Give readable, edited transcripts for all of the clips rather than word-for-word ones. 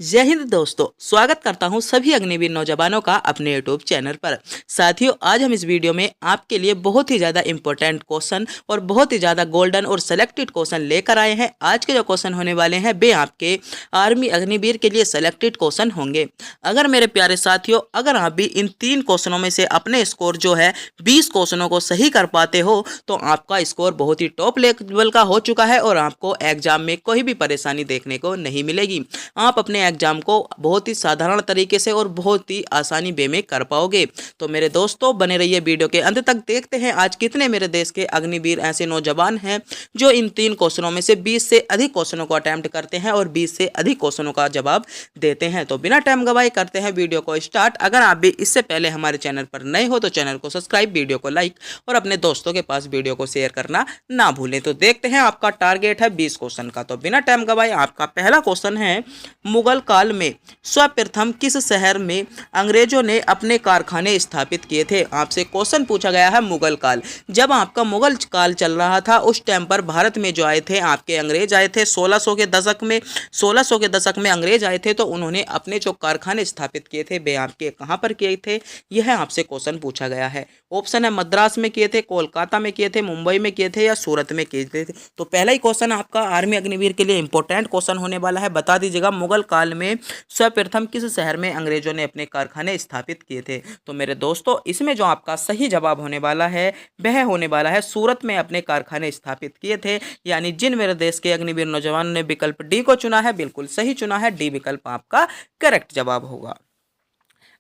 जय हिंद दोस्तों, स्वागत करता हूं सभी अग्निवीर नौजवानों का अपने यूट्यूब चैनल पर। साथियों, आज हम इस वीडियो में आपके लिए बहुत ही ज़्यादा इंपॉर्टेंट क्वेश्चन और बहुत ही ज़्यादा गोल्डन और सेलेक्टेड क्वेश्चन लेकर आए हैं। आज के जो क्वेश्चन होने वाले हैं वे आपके आर्मी अग्निवीर के लिए सेलेक्टेड क्वेश्चन होंगे। अगर मेरे प्यारे साथियों, अगर आप भी इन 3 क्वेश्चनों में से अपने स्कोर जो है 20 क्वेश्चनों को सही कर पाते हो तो आपका स्कोर बहुत ही टॉप लेवल का हो चुका है और आपको एग्जाम में कोई भी परेशानी देखने को नहीं मिलेगी। आप अपने एग्जाम को बहुत ही साधारण तरीके से और बहुत ही आसानी वे में कर पाओगे। तो मेरे दोस्तों, बने रहिए वीडियो के अंत तक। देखते हैं आज कितने मेरे देश के अग्निवीर ऐसे नौजवान हैं जो इन 3 क्वेश्चनों में से 20 से अधिक क्वेश्चनों को अटेम्प्ट करते हैं और 20 से अधिक क्वेश्चनों का जवाब देते हैं। तो बिना टाइम गवाए करते हैं वीडियो को स्टार्ट। अगर आप भी इससे पहले हमारे चैनल पर नए हो तो चैनल को सब्सक्राइब, वीडियो को लाइक और अपने दोस्तों के पास वीडियो को शेयर करना ना भूलें। तो देखते हैं, आपका टारगेट है 20 क्वेश्चन का। तो बिना टाइम गवाए आपका पहला क्वेश्चन है, मुगल काल में सर्वप्रथम किस शहर में अंग्रेजों ने अपने कारखाने स्थापित किए थे? आपसे क्वेश्चन पूछा गया है मुगल काल। जब आपका मुगल काल चल रहा था उस टाइम पर भारत में जो आए थे आपके अंग्रेज आए थे 1600 के दशक में। 1600 के दशक में अंग्रेज आए थे तो उन्होंने अपने जो कारखाने स्थापित किए थे वे आपके कहाँ पर किए थे, यह आपसे क्वेश्चन पूछा गया है। ऑप्शन है मद्रास में किए थे, कोलकाता में किए थे, मुंबई में किए थे या सूरत में किए थे। तो पहला ही क्वेश्चन आपका आर्मी अग्निवीर के लिए इंपॉर्टेंट क्वेश्चन होने वाला है। बता दीजिएगा, मुगल काल में सर्वप्रथम किस शहर में अंग्रेजों ने अपने कारखाने स्थापित किए थे? तो मेरे दोस्तों, इसमें जो आपका सही जवाब होने वाला है वह होने वाला है सूरत में अपने कारखाने स्थापित किए थे। यानी जिन मेरे देश के अग्निवीर नौजवानों ने विकल्प डी को चुना है, बिल्कुल सही चुना है। डी विकल्प आपका करेक्ट जवाब होगा।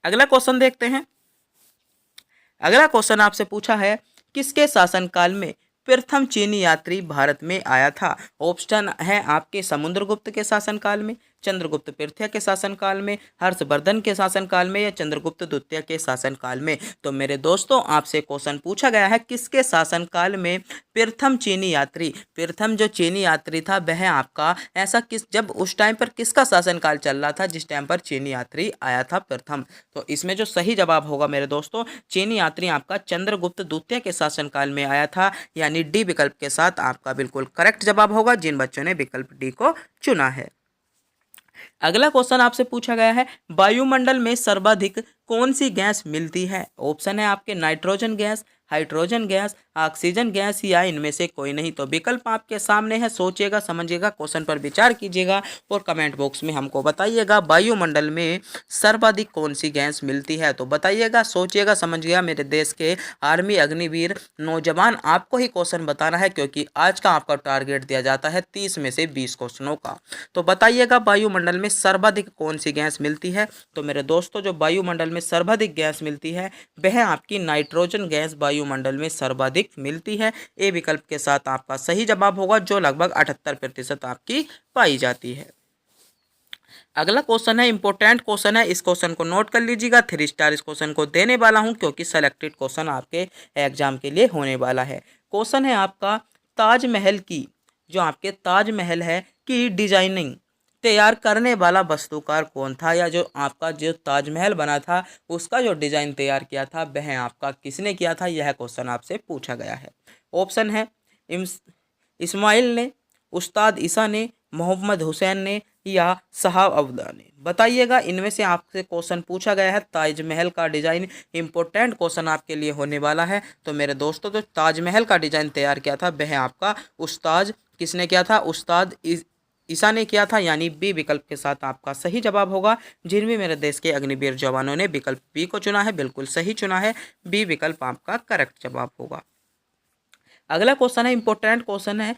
अगला क्वेश्चन देखते हैं। अगला क्वेश्चन आपसे पूछा है, किसके शासनकाल में प्रथम चीनी यात्री भारत में आया था? ऑप्शन है आपके समुद्रगुप्त के शासनकाल में, चंद्रगुप्त तृतीय के शासनकाल में, हर्षवर्धन के शासनकाल में या चंद्रगुप्त द्वितीय के शासनकाल में। तो मेरे दोस्तों, आपसे क्वेश्चन पूछा गया है किसके शासनकाल में प्रथम चीनी यात्री, प्रथम जो चीनी यात्री था वह आपका ऐसा किस, जब उस टाइम पर किसका शासनकाल चल रहा था जिस टाइम पर चीनी यात्री आया था प्रथम? तो इसमें जो सही जवाब होगा मेरे दोस्तों, चीनी यात्री आपका चंद्रगुप्त द्वितीय के शासनकाल में आया था। यानी डी विकल्प के साथ आपका बिल्कुल करेक्ट जवाब होगा जिन बच्चों ने विकल्प डी को चुना है। अगला क्वेश्चन आपसे पूछा गया है, वायुमंडल में सर्वाधिक कौन सी गैस मिलती है? ऑप्शन है आपके nitrogen gas, hydrogen gas, oxygen gas या इनमें से कोई नहीं। तो विकल्प आपके सामने है, सोचिएगा, समझिएगा, क्वेश्चन पर विचार कीजिएगा और कमेंट बॉक्स में हमको बताइएगा वायुमंडल में सर्वाधिक कौन सी गैस मिलती है। तो बताइएगा, सोचिएगा, समझिएगा। मेरे देश के आर्मी अग्निवीर नौजवान, आपको ही क्वेश्चन बताना है क्योंकि आज का आपका टारगेट दिया जाता है 30 में से 20 क्वेश्चनों का। तो बताइएगा, वायुमंडल में सर्वाधिक कौन सी गैस मिलती है? तो मेरे दोस्तों, जो वायुमंडल में सर्वाधिक गैस मिलती है वह आपकी नाइट्रोजन गैस वायुमंडल में सर्वाधिक मिलती है। ए विकल्प के साथ आपका सही जवाब होगा, जो लगभग 78% आपकी पाई जाती है। अगला क्वेश्चन है, इंपॉर्टेंट क्वेश्चन है, इस क्वेश्चन को नोट कर लीजिएगा। 3 स्टार इस क्वेश्चन को देने वाला हूं क्योंकि सेलेक्टेड क्वेश्चन आपके एग्जाम के लिए होने वाला है। क्वेश्चन है आपका, ताजमहल की, जो आपके ताजमहल है की डिजाइनिंग तैयार करने वाला वास्तुकार कौन था? या जो आपका जो ताजमहल बना था उसका जो डिजाइन तैयार किया था वह आपका किसने किया था? यह क्वेश्चन आपसे पूछा गया है। ऑप्शन है इस्माइल ने, उस्ताद ईसा ने, मोहम्मद हुसैन ने या शहाब अब्दा ने। बताइएगा, इनमें से आपसे क्वेश्चन पूछा गया है। ताजमहल का डिजाइन इंपॉर्टेंट क्वेश्चन आपके लिए होने वाला है। तो मेरे दोस्तों, जो ताजमहल का डिजाइन तैयार किया था वह आपका उस्ताद किसने किया था? उस्ताद ईसा ने किया था। यानी बी विकल्प के साथ आपका सही जवाब होगा। जिन भी मेरे देश के अग्निवीर जवानों ने विकल्प बी को चुना है बिल्कुल सही चुना है। बी विकल्प आपका करेक्ट जवाब होगा। अगला क्वेश्चन है, इंपॉर्टेंट क्वेश्चन है,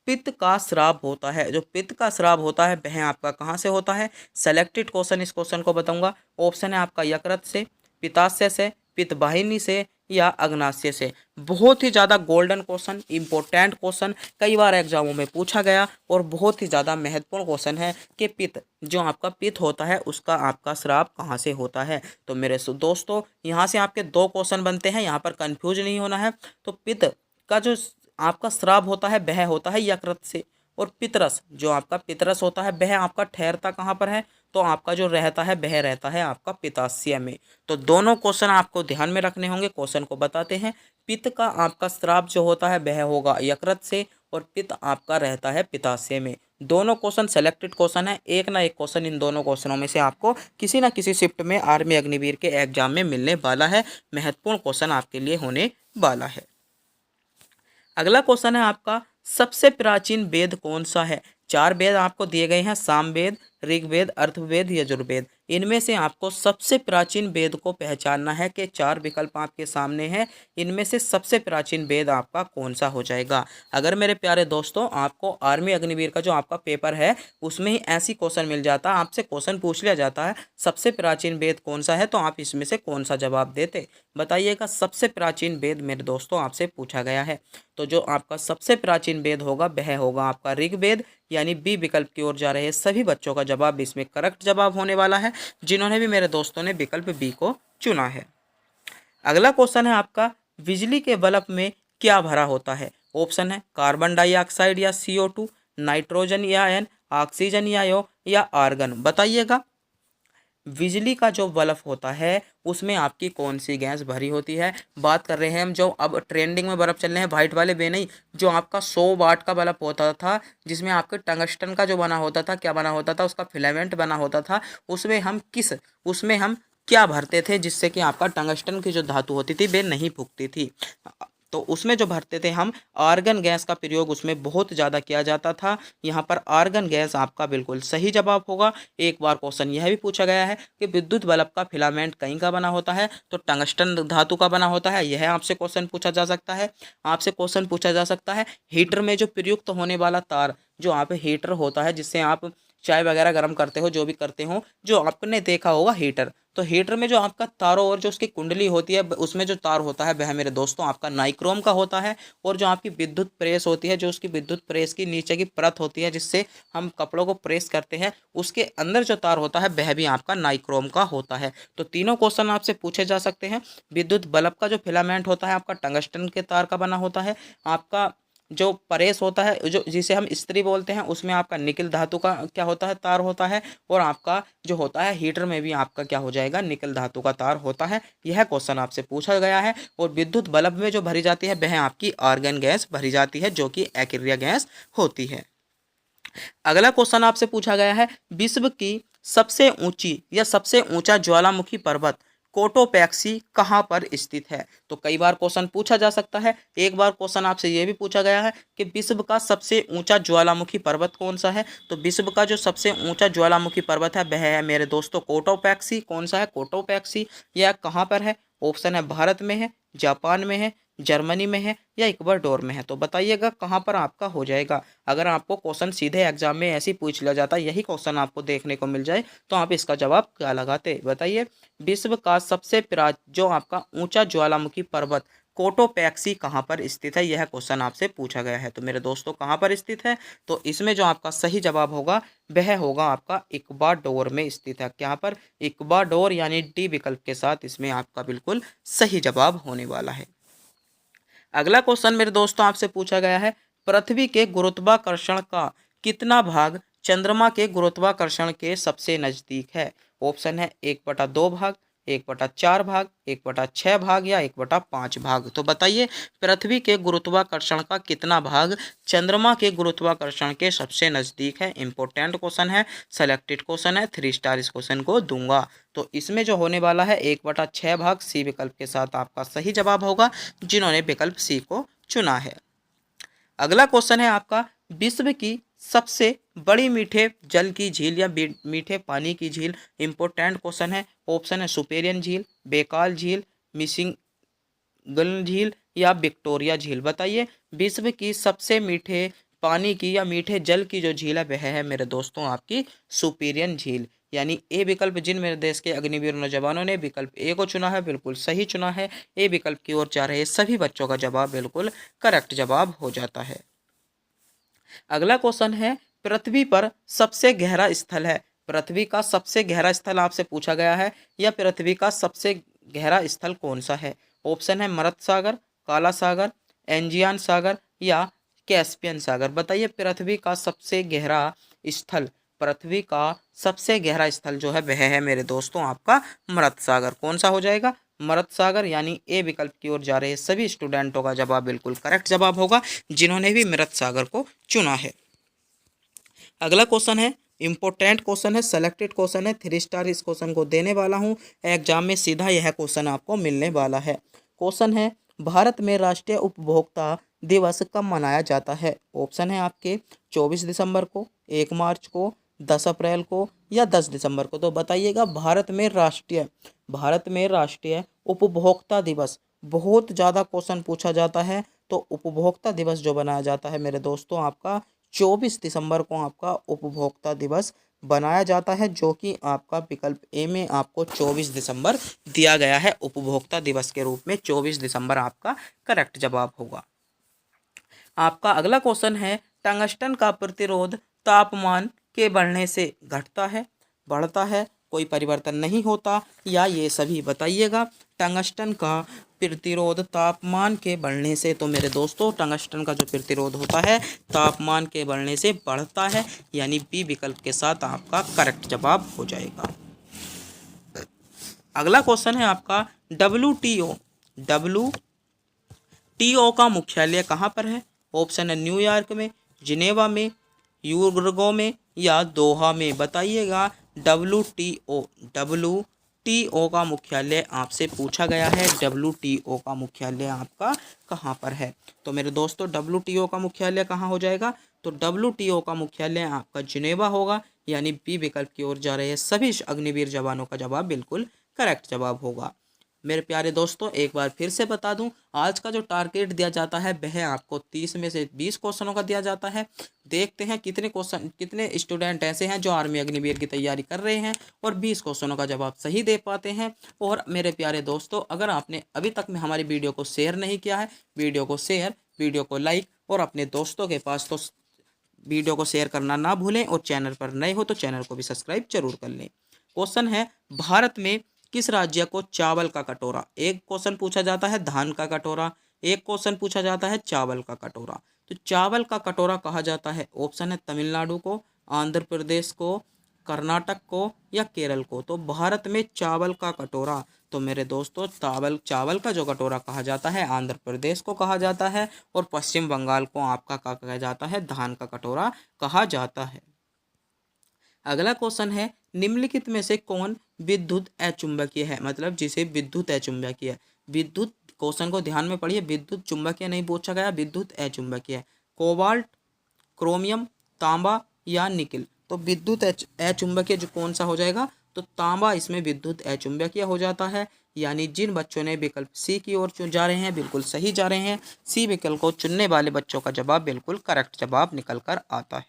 पित्त का श्राप होता है, जो पित्त का श्राप होता है वह आपका कहाँ से होता है? सेलेक्टेड क्वेश्चन, इस क्वेश्चन को बताऊंगा। ऑप्शन है आपका यकृत से, पित्ताशय से, पित्तवाहिनी से या अग्नाशय से। बहुत ही ज़्यादा गोल्डन क्वेश्चन, इंपॉर्टेंट क्वेश्चन, कई बार एग्जामों में पूछा गया और बहुत ही ज़्यादा महत्वपूर्ण क्वेश्चन है कि पित्त, जो आपका पित्त होता है उसका आपका श्राप कहाँ से होता है। तो मेरे दोस्तों, यहाँ से आपके 2 क्वेश्चन बनते हैं, यहाँ पर कंफ्यूज नहीं होना है। तो पित्त का जो आपका श्राप होता है वह होता है यकृत से, और पितरस, जो आपका पितरस होता है वह आपका ठहरता कहाँ पर है? तो आपका जो रहता है वह रहता है आपका पित्ताशय में। तो दोनों क्वेश्चन आपको ध्यान में रखने होंगे। क्वेश्चन को बताते हैं। पित्त का आपका श्राप जो होता है वह होगा यकृत से और पित्त आपका रहता है पित्ताशय में। दोनों क्वेश्चन सेलेक्टेड क्वेश्चन है, एक ना एक क्वेश्चन इन दोनों क्वेश्चनों में से आपको किसी ना किसी शिफ्ट में आर्मी अग्निवीर के एग्जाम में मिलने वाला है। महत्वपूर्ण क्वेश्चन आपके लिए होने वाला है। अगला क्वेश्चन है आपका, सबसे प्राचीन वेद कौन सा है? 4 वेद आपको दिए गए हैं, सामवेद, ऋग्वेद, अथर्ववेद, यजुर्वेद। इनमें से आपको सबसे प्राचीन वेद को पहचानना है कि 4 विकल्प आपके सामने हैं, इनमें से सबसे प्राचीन वेद आपका कौन सा हो जाएगा। अगर मेरे प्यारे दोस्तों आपको आर्मी अग्निवीर का जो आपका पेपर है उसमें ही ऐसी क्वेश्चन मिल जाता, आपसे क्वेश्चन पूछ लिया जाता है सबसे प्राचीन वेद कौन सा है, तो आप इसमें से कौन सा जवाब देते? बताइएगा। सबसे प्राचीन वेद मेरे दोस्तों आपसे पूछा गया है, तो जो आपका सबसे प्राचीन वेद होगा वह होगा आपका ऋग्वेद, यानी बी विकल्प की ओर जा रहे सभी बच्चों का जवाब इसमें करेक्ट जवाब होने वाला है, जिन्होंने भी मेरे दोस्तों ने विकल्प बी को चुना है। अगला क्वेश्चन है आपका, बिजली के बल्ब में क्या भरा होता है? ऑप्शन है कार्बन डाइऑक्साइड या CO2, नाइट्रोजन या एन, ऑक्सीजन या यो, या आर्गन। बताइएगा। बिजली का जो बल्ब होता है उसमें आपकी कौन सी गैस भरी होती है? बात कर रहे हैं हम जो अब ट्रेंडिंग में बल्ब चल रहे हैं, वाइट वाले वे नहीं, जो आपका 100 वाट का बल्ब होता था, जिसमें आपके टंगस्टन का जो बना होता था, क्या बना होता था, उसका फिलामेंट बना होता था, उसमें हम क्या भरते थे जिससे कि आपका टंगस्टन की जो धातु होती थी वे नहीं फूकती थी? तो उसमें जो भरते थे हम, आर्गन गैस का प्रयोग उसमें बहुत ज़्यादा किया जाता था। यहाँ पर आर्गन गैस आपका बिल्कुल सही जवाब होगा। एक बार क्वेश्चन यह भी पूछा गया है कि विद्युत बल्ब का फिलामेंट कहीं का बना होता है, तो टंगस्टन धातु का बना होता है। यह आपसे क्वेश्चन पूछा जा सकता है। आपसे क्वेश्चन पूछा जा सकता है हीटर में जो प्रयुक्त होने वाला तार, जो आप हीटर होता है जिससे आप चाय वगैरह गर्म करते हो, जो भी करते हो, जो आपने देखा होगा हीटर, तो हीटर में जो आपका तारों और जो उसकी कुंडली होती है उसमें जो तार होता है वह मेरे दोस्तों आपका नाइक्रोम का होता है। और जो आपकी विद्युत प्रेस होती है, जो उसकी विद्युत प्रेस की नीचे की परत होती है जिससे हम कपड़ों को प्रेस करते हैं, उसके अंदर जो तार होता है वह भी आपका नाइक्रोम का होता है। तो तीनों क्वेश्चन आपसे पूछे जा सकते हैं। विद्युत बल्ब का जो फिलामेंट होता है आपका टंगस्टन के तार का बना होता है। आपका जो परेस होता है, जो जिसे हम इस्त्री बोलते हैं, उसमें आपका निकिल धातु का क्या होता है, तार होता है। और आपका जो होता है हीटर में भी आपका क्या हो जाएगा, निकिल धातु का तार होता है। यह क्वेश्चन आपसे पूछा गया है। और विद्युत बल्ब में जो भरी जाती है वह आपकी आर्गन गैस भरी जाती है, जो कि एक्रिया गैस होती है। अगला क्वेश्चन आपसे पूछा गया है, विश्व की सबसे ऊंची या सबसे ऊंचा ज्वालामुखी पर्वत कोटोपैक्सी कहाँ पर स्थित है? तो कई बार क्वेश्चन पूछा जा सकता है। एक बार क्वेश्चन आपसे ये भी पूछा गया है कि विश्व का सबसे ऊंचा ज्वालामुखी पर्वत कौन सा है? तो विश्व का जो सबसे ऊंचा ज्वालामुखी पर्वत है वह है मेरे दोस्तों कोटोपैक्सी। कौन सा है? कोटोपैक्सी। यह कहाँ पर है? ऑप्शन है भारत में है, जापान में है, जर्मनी में है, या इक्वाडोर में है। तो बताइएगा कहाँ पर आपका हो जाएगा। अगर आपको क्वेश्चन सीधे एग्जाम में ऐसे ही पूछ लिया जाता, यही क्वेश्चन आपको देखने को मिल जाए, तो आप इसका जवाब क्या लगाते? बताइए। विश्व का सबसे जो आपका ऊंचा ज्वालामुखी पर्वत कोटोपैक्सी कहाँ पर स्थित है, यह क्वेश्चन आपसे पूछा गया है। तो मेरे दोस्तों कहाँ पर स्थित है? तो इसमें जो आपका सही जवाब होगा वह होगा आपका इक्वाडोर में स्थित है। क्या पर? इक्वाडोर, यानी डी विकल्प के साथ इसमें आपका बिल्कुल सही जवाब होने वाला है। अगला क्वेश्चन मेरे दोस्तों आपसे पूछा गया है, पृथ्वी के गुरुत्वाकर्षण का कितना भाग चंद्रमा के गुरुत्वाकर्षण के सबसे नजदीक है? ऑप्शन है 1/2 भाग, 1/4 भाग, 1/6 भाग, या 1/5 भाग। तो बताइए पृथ्वी के गुरुत्वाकर्षण का कितना भाग चंद्रमा के गुरुत्वाकर्षण के सबसे नजदीक है? इंपॉर्टेंट क्वेश्चन है, सेलेक्टेड क्वेश्चन है, 3 स्टार इस क्वेश्चन को दूंगा। तो इसमें जो होने वाला है 1/6 भाग सी विकल्प के साथ आपका सही जवाब होगा, जिन्होंने विकल्प सी को चुना है। अगला क्वेश्चन है आपका, विश्व की सबसे बड़ी मीठे जल की झील या मीठे पानी की झील। इंपॉर्टेंट क्वेश्चन है। ऑप्शन है सुपेरियन झील, बेकाल झील, मिशिगन झील, या विक्टोरिया झील। बताइए विश्व की सबसे मीठे पानी की या मीठे जल की जो झील है वह है मेरे दोस्तों आपकी सुपेरियन झील, यानी ए विकल्प। जिन मेरे देश के अग्निवीर नौजवानों ने विकल्प ए को चुना है बिल्कुल सही चुना है। ए विकल्प की ओर जा रहे सभी बच्चों का जवाब बिल्कुल करेक्ट जवाब हो जाता है। अगला क्वेश्चन है, पृथ्वी पर सबसे गहरा स्थल है। पृथ्वी का सबसे गहरा स्थल आपसे पूछा गया है, या पृथ्वी का सबसे गहरा स्थल कौन सा है? ऑप्शन है मरत सागर, काला सागर, एंजियन सागर, या कैस्पियन सागर। बताइए पृथ्वी का सबसे गहरा स्थल, पृथ्वी का सबसे गहरा स्थल जो है वह है मेरे दोस्तों आपका मरत सागर। कौन सा हो जाएगा? मृत सागर, यानी ए विकल्प की ओर जा रहे सभी स्टूडेंटों का जवाब बिल्कुल करेक्ट जवाब होगा जिन्होंने भी मृत सागर को चुना है। अगला क्वेश्चन है, इंपॉर्टेंट क्वेश्चन है, सेलेक्टेड क्वेश्चन है, 3 स्टार इस क्वेश्चन को देने वाला हूं। एग्जाम में सीधा यह क्वेश्चन आपको मिलने वाला है। क्वेश्चन है, भारत में राष्ट्रीय उपभोक्ता दिवस कब मनाया जाता है? ऑप्शन है आपके 24 दिसंबर को, 1 मार्च को, 10 अप्रैल को या 10 दिसंबर को। तो बताइएगा, भारत में राष्ट्रीय उपभोक्ता दिवस बहुत ज़्यादा क्वेश्चन पूछा जाता है। तो उपभोक्ता दिवस जो बनाया जाता है मेरे दोस्तों, आपका 24 दिसंबर को आपका उपभोक्ता दिवस बनाया जाता है, जो कि आपका विकल्प ए में आपको 24 दिसंबर दिया गया है। उपभोक्ता दिवस के रूप में 24 दिसंबर आपका करेक्ट जवाब होगा। आपका अगला क्वेश्चन है, टंगस्टन का प्रतिरोध तापमान के बढ़ने से घटता है, बढ़ता है, कोई परिवर्तन नहीं होता या ये सभी? बताइएगा, टंगस्टन का प्रतिरोध तापमान के बढ़ने से, तो मेरे दोस्तों टंगस्टन का जो प्रतिरोध होता है तापमान के बढ़ने से बढ़ता है, यानी बी विकल्प के साथ आपका करेक्ट जवाब हो जाएगा। अगला क्वेश्चन है आपका, डब्ल्यूटीओ का मुख्यालय कहाँ पर है? ऑप्शन है न्यूयॉर्क में, जिनेवा में, यूरुग्वे में या दोहा में। बताइएगा, डब्ल्यूटीओ का मुख्यालय आपसे पूछा गया है, डब्ल्यूटीओ का मुख्यालय आपका कहाँ पर है? तो मेरे दोस्तों डब्ल्यूटीओ का मुख्यालय कहाँ हो जाएगा? तो डब्ल्यूटीओ का मुख्यालय आपका जिनेवा होगा, यानी बी विकल्प की ओर जा रहे सभी अग्निवीर जवानों का जवाब बिल्कुल करेक्ट जवाब होगा। मेरे प्यारे दोस्तों, एक बार फिर से बता दूं, आज का जो टारगेट दिया जाता है वह आपको 30 में से 20 क्वेश्चनों का दिया जाता है। देखते हैं कितने स्टूडेंट ऐसे हैं जो आर्मी अग्निवीर की तैयारी कर रहे हैं और 20 क्वेश्चनों का जवाब सही दे पाते हैं। और मेरे प्यारे दोस्तों, अगर आपने अभी तक में हमारी वीडियो को शेयर नहीं किया है, वीडियो को शेयर, वीडियो को लाइक और अपने दोस्तों के पास तो वीडियो को शेयर करना ना भूलें, और चैनल पर नए हो तो चैनल को भी सब्सक्राइब जरूर कर लें। क्वेश्चन है, भारत में किस राज्य को चावल का कटोरा? एक क्वेश्चन पूछा जाता है धान का कटोरा, एक क्वेश्चन पूछा जाता है चावल का कटोरा। तो चावल का कटोरा कहा जाता है, ऑप्शन है तमिलनाडु को, आंध्र प्रदेश को, कर्नाटक को या केरल को। तो भारत में चावल का कटोरा, तो मेरे दोस्तों चावल का जो कटोरा कहा जाता है आंध्र प्रदेश को कहा जाता है, और पश्चिम बंगाल को आपका क्या कहा जाता है? धान का कटोरा कहा जाता है। अगला क्वेश्चन है, निम्नलिखित में से कौन विद्युत अचुंबकीय है? मतलब जिसे विद्युत अचुंबकीय, विद्युत, क्वेश्चन को ध्यान में पढ़िए, विद्युत चुंबकीय नहीं पूछा गया, विद्युत अचुंबकीय। कोबाल्ट, क्रोमियम, तांबा या निकिल। तो विद्युत अचुंबकीय जो कौन सा हो जाएगा? तो तांबा इसमें विद्युत अचुंबकीय हो जाता है। यानी जिन बच्चों ने विकल्प सी की ओर जा रहे हैं बिल्कुल सही जा रहे हैं। सी विकल्प को चुनने वाले बच्चों का जवाब बिल्कुल करेक्ट जवाब निकल कर आता है।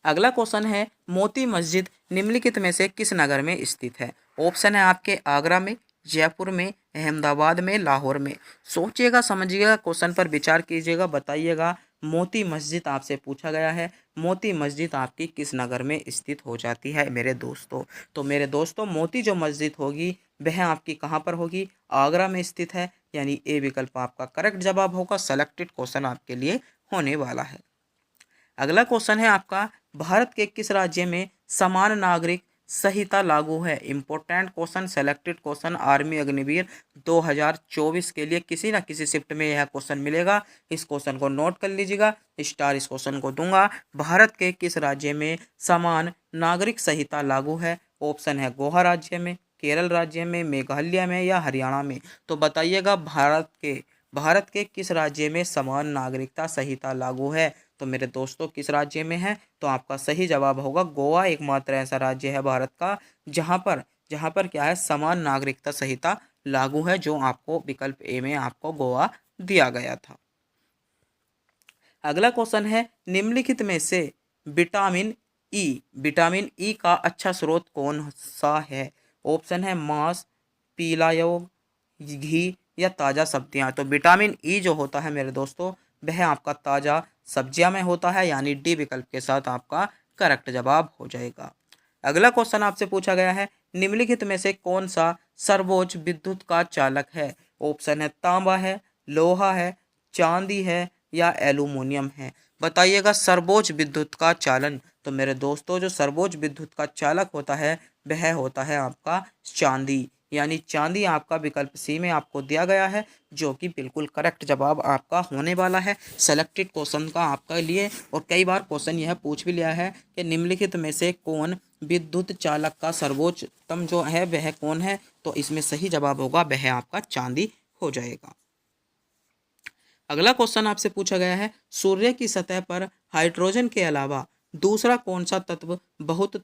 अगला क्वेश्चन है, मोती मस्जिद निम्नलिखित में से किस नगर में स्थित है? ऑप्शन है आपके आगरा में, जयपुर में, अहमदाबाद में, लाहौर में। सोचिएगा, समझिएगा, क्वेश्चन पर विचार कीजिएगा, बताइएगा। मोती मस्जिद आपसे पूछा गया है, मोती मस्जिद आपकी किस नगर में स्थित हो जाती है मेरे दोस्तों? तो मेरे दोस्तों मोती जो मस्जिद होगी वह आपकी कहाँ पर होगी? आगरा में स्थित है, यानी ए विकल्प आपका करेक्ट जवाब होगा। सेलेक्टेड क्वेश्चन आपके लिए होने वाला है। अगला क्वेश्चन है आपका, भारत के किस राज्य में समान नागरिक संहिता लागू है? Important question, selected question, army Agniveer 2024 के लिए किसी न किसी शिफ्ट में यह क्वेश्चन मिलेगा। इस क्वेश्चन को नोट कर लीजिएगा, स्टार इस क्वेश्चन को दूंगा। भारत के किस राज्य में समान नागरिक संहिता लागू है? ऑप्शन है गोवा राज्य में, केरल राज्य में, मेघालय में या हरियाणा में। तो बताइएगा, भारत के किस राज्य में समान नागरिकता संहिता लागू है? तो मेरे दोस्तों किस राज्य में है? तो आपका सही जवाब होगा गोवा। एकमात्र ऐसा राज्य है भारत का जहां पर क्या है, समान नागरिकता संहिता लागू है, जो आपको विकल्प ए में आपको गोवा दिया गया था। अगला क्वेश्चन है, निम्नलिखित में से विटामिन विटामिन ई का अच्छा स्रोत कौन सा है? ऑप्शन है मांस, पीला योग, घी या ताज़ा सब्जियां। तो विटामिन ई जो होता है मेरे दोस्तों वह आपका ताज़ा सब्जियां में होता है, यानी डी विकल्प के साथ आपका करेक्ट जवाब हो जाएगा। अगला क्वेश्चन आपसे पूछा गया है, निम्नलिखित में से कौन सा सर्वोच्च विद्युत का चालक है? ऑप्शन है तांबा है, लोहा है, चांदी है या एल्यूमिनियम है। बताइएगा, सर्वोच्च विद्युत का चालन। तो मेरे दोस्तों जो सर्वोच्च विद्युत का चालक होता है वह होता है आपका चांदी, यानी चांदी आपका विकल्प सी में आपको दिया गया है, जो कि बिल्कुल करेक्ट जवाब आपका होने वाला है सेलेक्टेड क्वेश्चन का आपके लिए। और कई बार क्वेश्चन यह पूछ भी लिया है कि निम्नलिखित में से कौन विद्युत चालक का सर्वोच्चतम जो है वह कौन है, तो इसमें सही जवाब होगा वह आपका चांदी हो जाएगा। अगला क्वेश्चन आपसे पूछा गया है, सूर्य की सतह पर हाइड्रोजन के अलावा दूसरा कौन सा तत्व बहुत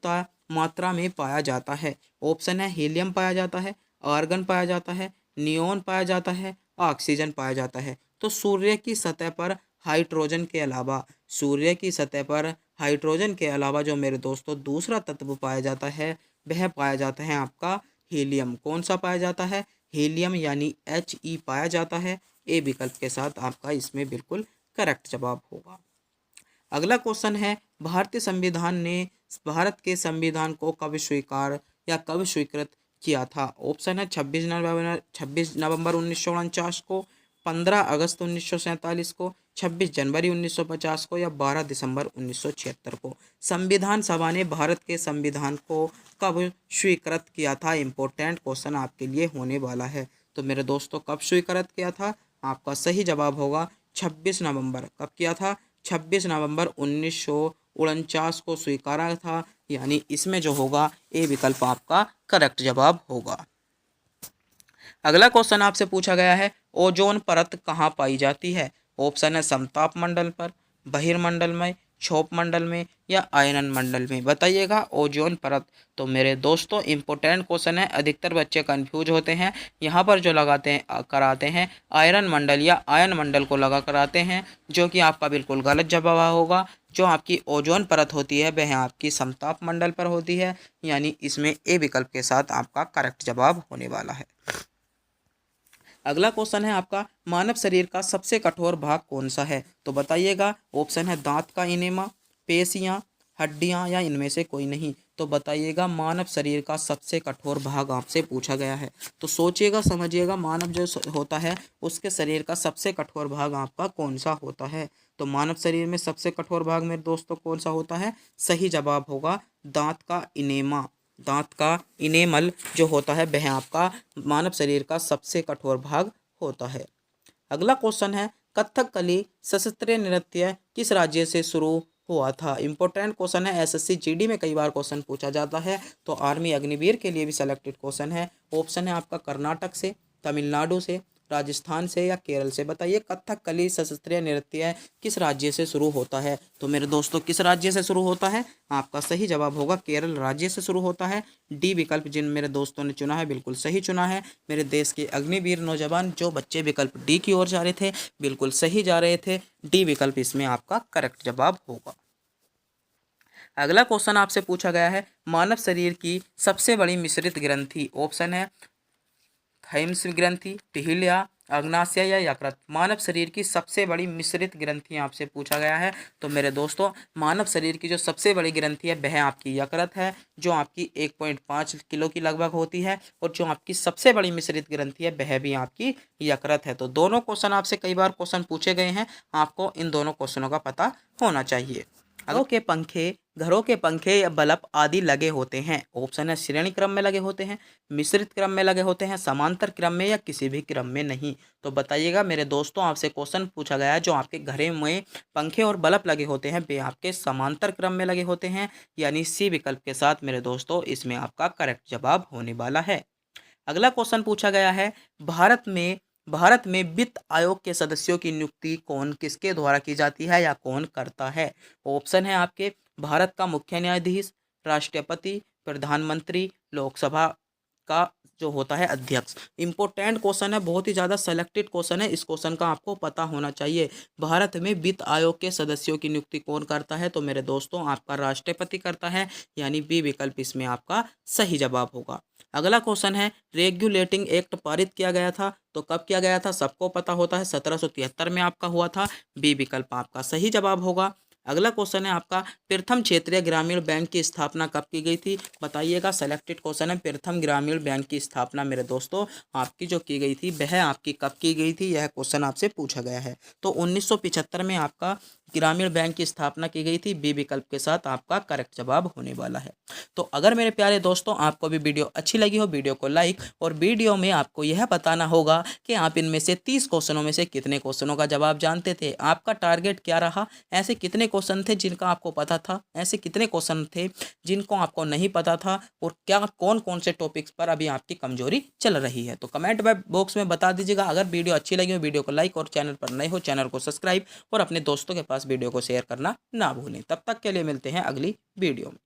मात्रा में पाया जाता है। ऑप्शन है हीलियम पाया जाता है, आर्गन पाया जाता है, नियोन पाया जाता है, ऑक्सीजन पाया जाता है। तो सूर्य की सतह पर हाइड्रोजन के अलावा, सूर्य की सतह पर हाइड्रोजन के अलावा जो मेरे दोस्तों दूसरा तत्व पाया जाता है वह पाया जाता है आपका हीलियम। कौन सा पाया जाता है, हीलियम यानी He पाया जाता है। ए विकल्प के साथ आपका इसमें बिल्कुल करेक्ट जवाब होगा। अगला क्वेश्चन है, भारतीय संविधान ने भारत के संविधान को कब स्वीकार या कब स्वीकृत किया था। ऑप्शन है 26 नवंबर 1949 को, 15 अगस्त 1947 को, 26 जनवरी 1950 को या 12 दिसंबर 1976 को। संविधान सभा ने भारत के संविधान को कब स्वीकृत किया था। इम्पोर्टेंट क्वेश्चन आपके लिए होने वाला है। तो मेरे दोस्तों कब स्वीकृत किया था, आपका सही जवाब होगा 26 नवंबर। कब किया था, 26 नवंबर 1949 को स्वीकारा था। यानी इसमें जो होगा ए विकल्प आपका करेक्ट जवाब होगा। अगला क्वेश्चन आपसे पूछा गया है, ओजोन परत कहाँ पाई जाती है। ऑप्शन है समताप मंडल पर, बहिर्मंडल में, क्षोभ मंडल में या आयनन मंडल में। बताइएगा ओजोन परत। तो मेरे दोस्तों इंपॉर्टेंट क्वेश्चन है, अधिकतर बच्चे कंफ्यूज होते हैं यहाँ पर जो लगाते हैं कराते हैं आयरन मंडल या आयन मंडल को लगा कराते हैं, जो कि आपका बिल्कुल गलत जवाब होगा। जो आपकी ओजोन परत होती है वह आपकी समताप मंडल पर होती है। यानी इसमें ए विकल्प के साथ आपका करेक्ट जवाब होने वाला है। अगला क्वेश्चन है आपका, मानव शरीर का सबसे कठोर भाग कौन सा है। तो बताइएगा ऑप्शन है दांत का इनेमा, पेशियां, हड्डियां या इनमें से कोई नहीं। तो बताइएगा मानव शरीर का सबसे कठोर भाग आपसे पूछा गया है। तो सोचिएगा समझिएगा, मानव जो होता है उसके शरीर का सबसे कठोर भाग आपका कौन सा होता है। तो मानव शरीर में सबसे कठोर भाग मेरे दोस्तों कौन सा होता है, सही जवाब होगा दांत का इनेमा। दांत का इनेमल जो होता है वह आपका मानव शरीर का सबसे कठोर भाग होता है। अगला क्वेश्चन है, कथकली शास्त्रीय नृत्य किस राज्य से शुरू हुआ था। इंपॉर्टेंट क्वेश्चन है, एसएससी जीडी में कई बार क्वेश्चन पूछा जाता है, तो आर्मी अग्निवीर के लिए भी सिलेक्टेड क्वेश्चन है। ऑप्शन है आपका कर्नाटक से, तमिलनाडु से, राजस्थान से या केरल से। बताइए कथकली शास्त्रीय नृत्य किस राज्य से शुरू होता है। तो मेरे दोस्तों किस राज्य से शुरू होता है, आपका सही जवाब होगा केरल राज्य से शुरू होता है। डी विकल्प जिन मेरे दोस्तों ने चुना है बिल्कुल सही चुना है। मेरे देश के अग्निवीर नौजवान जो बच्चे विकल्प डी की ओर जा रहे थे बिल्कुल सही जा रहे थे। डी विकल्प इसमें आपका करेक्ट जवाब होगा। अगला क्वेश्चन आपसे पूछा गया है, मानव शरीर की सबसे बड़ी मिश्रित ग्रंथि। ऑप्शन है थाइम्स ग्रंथि, टिहिल्या, अग्नाशय या यकृत। मानव शरीर की सबसे बड़ी मिश्रित ग्रंथि आपसे पूछा गया है। तो मेरे दोस्तों मानव शरीर की जो सबसे बड़ी ग्रंथि है वह आपकी यकृत है, जो आपकी 1.5 किलो की लगभग होती है। और जो आपकी सबसे बड़ी मिश्रित ग्रंथि है वह भी आपकी यकृत है। तो दोनों क्वेश्चन आपसे कई बार क्वेश्चन पूछे गए हैं, आपको इन दोनों क्वेश्चनों का पता होना चाहिए। घरों के पंखे या बल्ब आदि लगे होते हैं। ऑप्शन है श्रेणी क्रम में लगे होते हैं, मिश्रित क्रम में लगे होते हैं, समांतर क्रम में या किसी भी क्रम में नहीं। तो बताइएगा मेरे दोस्तों आपसे क्वेश्चन पूछा गया है, जो आपके घरे में पंखे और बल्ब लगे होते हैं वे आपके समांतर क्रम में लगे होते हैं। यानी सी विकल्प के साथ मेरे दोस्तों इसमें आपका करेक्ट जवाब होने वाला है। अगला क्वेश्चन पूछा गया है, भारत में वित्त आयोग के सदस्यों की नियुक्ति कौन किसके द्वारा की जाती है या कौन करता है। ऑप्शन है आपके भारत का मुख्य न्यायाधीश, राष्ट्रपति, प्रधानमंत्री, लोकसभा का जो होता है अध्यक्ष। इंपॉर्टेंट क्वेश्चन है, बहुत ही ज़्यादा सेलेक्टेड क्वेश्चन है, इस क्वेश्चन का आपको पता होना चाहिए। भारत में वित्त आयोग के सदस्यों की नियुक्ति कौन करता है। तो मेरे दोस्तों आपका राष्ट्रपति करता है। यानी बी विकल्प इसमें आपका सही जवाब होगा। अगला क्वेश्चन है, रेगुलेटिंग एक्ट पारित किया गया था तो कब किया गया था, सबको पता होता है 1773 में आपका हुआ था। बी विकल्प आपका सही जवाब होगा। अगला क्वेश्चन है आपका, प्रथम क्षेत्रीय ग्रामीण बैंक की स्थापना कब की गई थी। बताइएगा सेलेक्टेड क्वेश्चन है, प्रथम ग्रामीण बैंक की स्थापना मेरे दोस्तों आपकी जो की गई थी वह आपकी कब की गई थी, यह क्वेश्चन आपसे पूछा गया है। तो 1975 में आपका ग्रामीण बैंक की स्थापना की गई थी? बी विकल्प के साथ आपका करेक्ट जवाब होने वाला है। तो अगर मेरे प्यारे दोस्तों आपको भी वीडियो अच्छी लगी हो, वीडियो को लाइक, और वीडियो में आपको यह बताना होगा कि आप इनमें से 30 क्वेश्चनों में से कितने क्वेश्चनों का जवाब जानते थे, आपका टारगेट क्या रहा, ऐसे कितने क्वेश्चन थे जिनका आपको पता था, ऐसे कितने क्वेश्चन थे जिनको आपको नहीं पता था, और क्या कौन कौन से टॉपिक्स पर अभी आपकी कमजोरी चल रही है। तो कमेंट बॉक्स में बता दीजिएगा। अगर वीडियो अच्छी लगी हो, वीडियो को लाइक, और चैनल पर नए हो चैनल को सब्सक्राइब, और अपने दोस्तों के पास वीडियो को शेयर करना ना भूलें। तब तक के लिए मिलते हैं अगली वीडियो में।